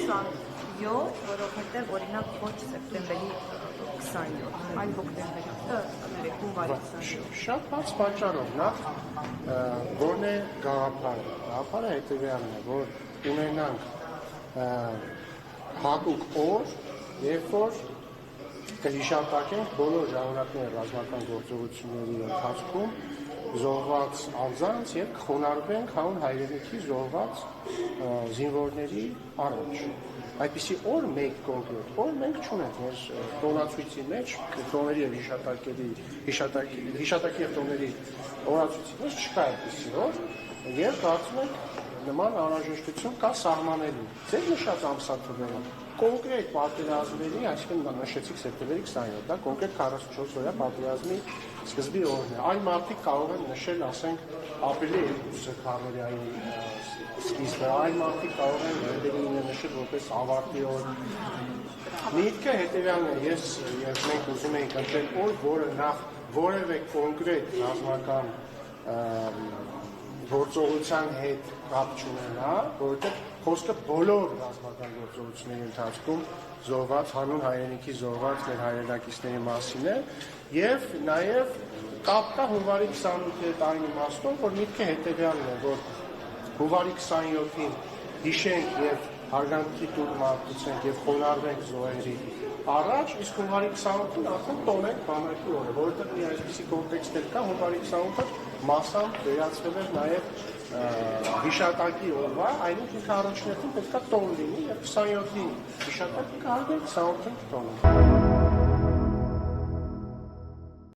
27, որովհետև օրինակ ոչ սեպտեմբերի 27, այլ հոկտեմբերի 3 հունվարի 27։ Շատ բաց պատճառով նախ որն է գաղափարը։ Գաղափարը հետևյալն է, որ ունենանք հատուկ օր, երբ որ կհիշատակենք բոլոր ժամանակների ռազմական գործողությունների ընթացքում զոհված անձանց եւ կխոնարհվենք հանուն հայրենիքի զոհված զինվորների առաջ։ Այդպիսի օր մեկ կոնկրետ օր մենք չունենք մեր տոնացույցի մեջ, տոների եւ հիշատակի եւ տոների օրացույցի մեջ չկա այդպիսի օր եւ կարծում եք նման անհրաժեշտություն կա սահմանելու։ Ձեր նշած ամսաթվերը կոնկրետ պատերազմների, այսինքն նշեցիք սեպտեմբերի 27, դա կոնկրետ 44-օրյա պատերազմի սկզբի օրն է։ Այլ մարդիկ կարող են նշել, ասենք, ապրիլի 2-ը քարորիայի սկիզբը, այլ մարդիկ կարող են նոյեմբերի 9-ը նշել որպես ավարտի օր։ Միտքը հետևյալն է, երբ մենք ուզում ենք ընտրել օր, որը նախ որևէ կոնկրետ ռազմական գործողության հետ կապ չունենա, որովհետև խոսքը բոլոր ռազմական գործողությունների ընթացքում զոհված հանուն հայրենիքի զոհված մեր հայրենակիցների մասին է եւ նաեւ կապ կա հունվարի 28-ի հետ այն իմաստով, որ միտքը հետեւյալն է, որ հունվարի 27-ին հիշենք եւ հարգանքի տուր մատուցենք եւ խոնարհվենք զոհերի առաջ, իսկ հունվարի 28-ին արդեն տոնենք բանակի օրը, որովհետեւ մի այսպիսի կոնտեքստ կա, հունվարի 28-ը մասամբ վերածվել է նաեւ հիշատակի օրվա, այնինքն ինքը առաջնորդին պետք է տոն լինի եւ 27-ին հիշատակը կարելի է 28-ին տոն։